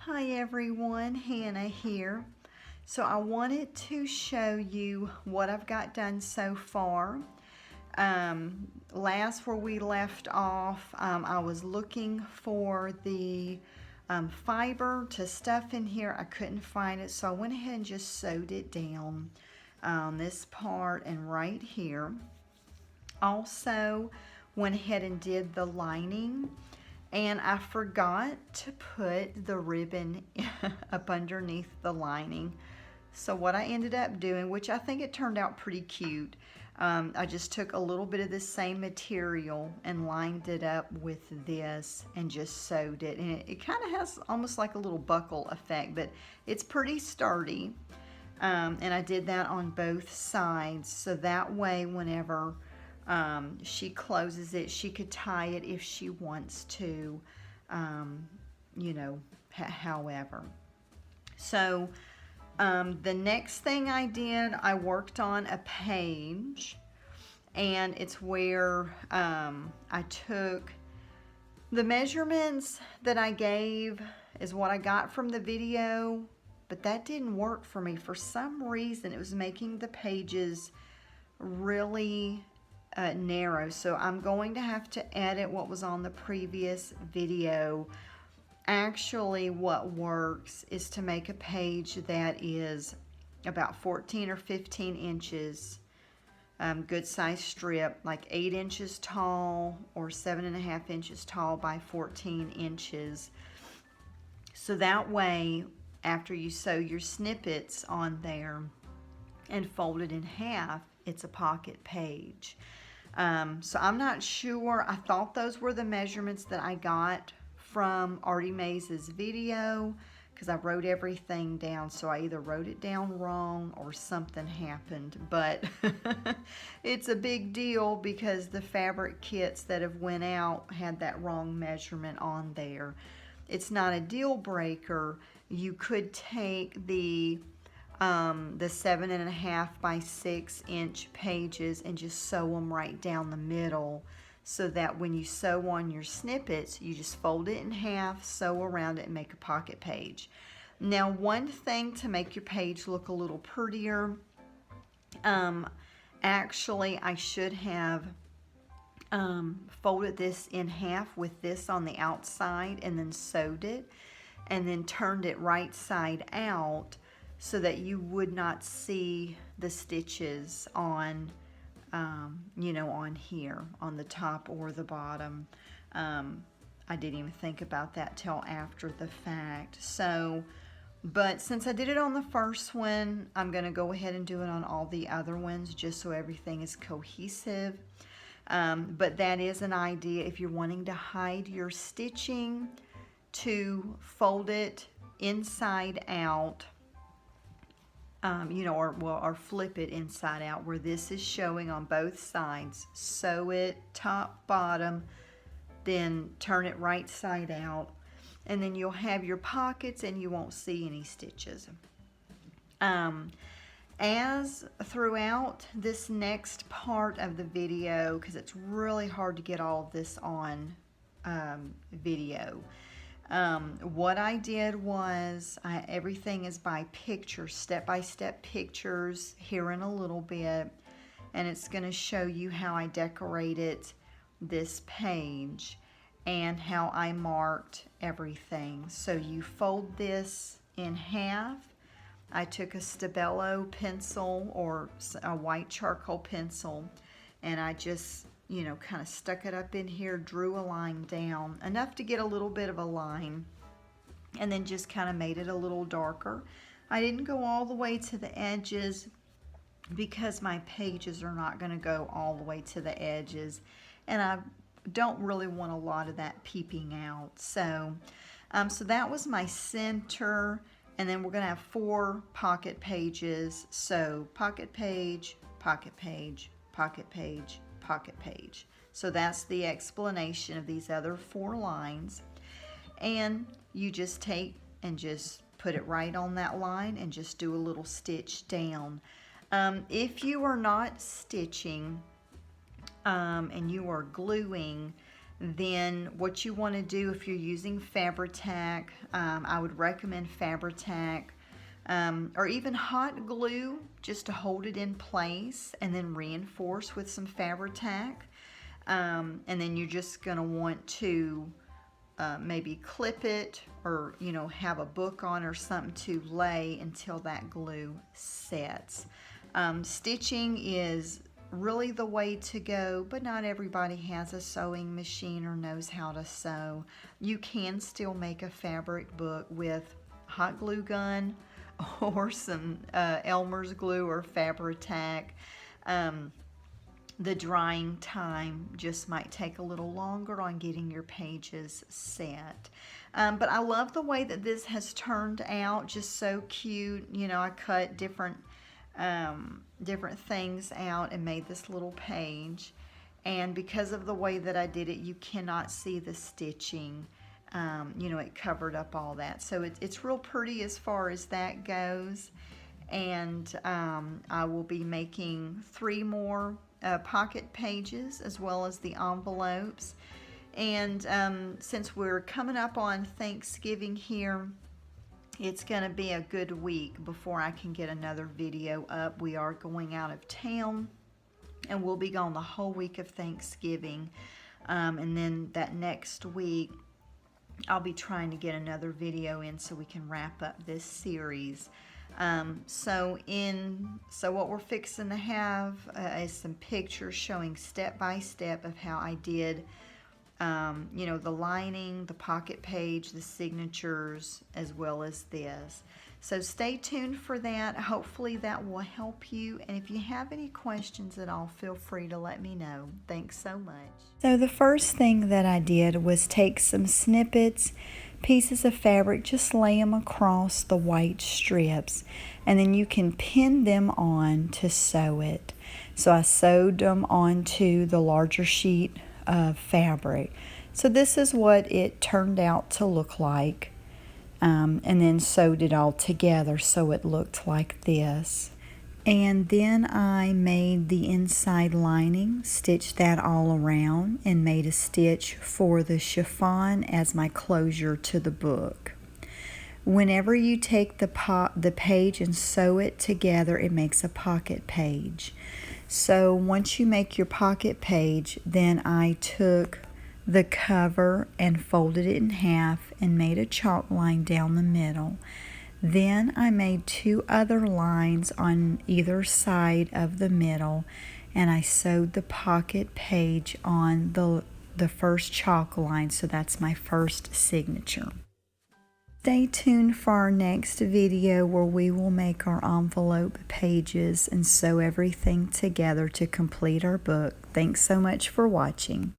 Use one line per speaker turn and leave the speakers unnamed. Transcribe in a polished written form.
Hi everyone, Hannah here. So I wanted to show you what I've got done so far. Last where we left off, I was looking for the fiber to stuff in here. I couldn't find it, so I went ahead and just sewed it down on this part and right here. Also went ahead and did the lining. And I forgot to put the ribbon up underneath the lining. So what I ended up doing, which I think it turned out pretty cute, I just took a little bit of this same material and lined it up with this and just sewed it. And it kind of has almost like a little buckle effect, but it's pretty sturdy. And I did that on both sides, so that way whenever she closes it, she could tie it if she wants to, you know, however. So the next thing I did, I worked on a page, and it's where I took the measurements that I gave is what I got from the video, but that didn't work for me. For some reason, it was making the pages really narrow, so I'm going to have to edit what was on the previous video. Actually, what works is to make a page that is about 14 or 15 inches, good size strip, like 8 inches tall or 7.5 inches tall by 14 inches. So that way, after you sew your snippets on there and fold it in half, it's a pocket page. So I'm not sure. I thought those were the measurements that I got from Artie Mays' video, because I wrote everything down, so I either wrote it down wrong or something happened. But it's a big deal because the fabric kits that have went out had that wrong measurement on there. It's not a deal breaker. You could take the 7.5 by 6 inch pages and just sew them right down the middle, so that when you sew on your snippets, you just fold it in half, sew around it, and make a pocket page. Now, one thing to make your page look a little prettier, actually I should have folded this in half with this on the outside and then sewed it and then turned it right side out, so that you would not see the stitches on, you know, on here, on the top or the bottom. I didn't even think about that till after the fact. So, but since I did it on the first one, I'm going to go ahead and do it on all the other ones, just so everything is cohesive. But that is an idea if you're wanting to hide your stitching, to fold it inside out. You know, or flip it inside out where this is showing on both sides. Sew it top, bottom, then turn it right side out, and then you'll have your pockets and you won't see any stitches. As throughout this next part of the video, because it's really hard to get all of this on video, what I did was, everything is by pictures, step-by-step pictures here in a little bit, and it's going to show you how I decorated this page and how I marked everything. So you fold this in half. I took a Stabilo pencil or a white charcoal pencil, and I just, you know, kind of stuck it up in here, drew a line down, enough to get a little bit of a line, and then just kind of made it a little darker. I didn't go all the way to the edges because my pages are not going to go all the way to the edges, and I don't really want a lot of that peeping out. So, so that was my center, and then we're going to have 4 pocket pages. So pocket page, pocket page, pocket page, pocket page. So that's the explanation of these other 4 lines, and you just take and just put it right on that line and just do a little stitch down. If you are not stitching and you are gluing, Then what you want to do if you're using Fabri-Tac, I would recommend Fabri-Tac, or even hot glue just to hold it in place, and then reinforce with some Fabri-Tac. And then you're just going to want to maybe clip it, or have a book on or something to lay until that glue sets. Stitching is really the way to go, but not everybody has a sewing machine or knows how to sew. You can still make a fabric book with hot glue gun or some Elmer's glue or Fabri-Tac. The drying time just might take a little longer on getting your pages set. But I love the way that this has turned out, just so cute. I cut different things out and made this little page, and because of the way that I did it, you cannot see the stitching. It covered up all that, so it's real pretty as far as that goes. And I will be making 3 more pocket pages as well as the envelopes. And since we're coming up on Thanksgiving here, it's going to be a good week before I can get another video up. We are going out of town, and we'll be gone the whole week of Thanksgiving. And then that next week, I'll be trying to get another video in so we can wrap up this series. So what we're fixing to have is some pictures showing step by step of how I did the lining, the pocket page, the signatures, as well as this. So stay tuned for that. Hopefully that will help you. And if you have any questions at all, feel free to let me know. Thanks so much. So the first thing that I did was take some snippets, pieces of fabric, just lay them across the white strips, and then you can pin them on to sew it. So I sewed them onto the larger sheet of fabric. So this is what it turned out to look like, and then sewed it all together so it looked like this. And then I made the inside lining, stitched that all around, and made a stitch for the chiffon as my closure to the book. Whenever you take the page and sew it together, it makes a pocket page. So once you make your pocket page, then I took the cover and folded it in half and made a chalk line down the middle. Then I made 2 other lines on either side of the middle, and I sewed the pocket page on the first chalk line, so that's my first signature. Stay tuned for our next video where we will make our envelope pages and sew everything together to complete our book. Thanks so much for watching.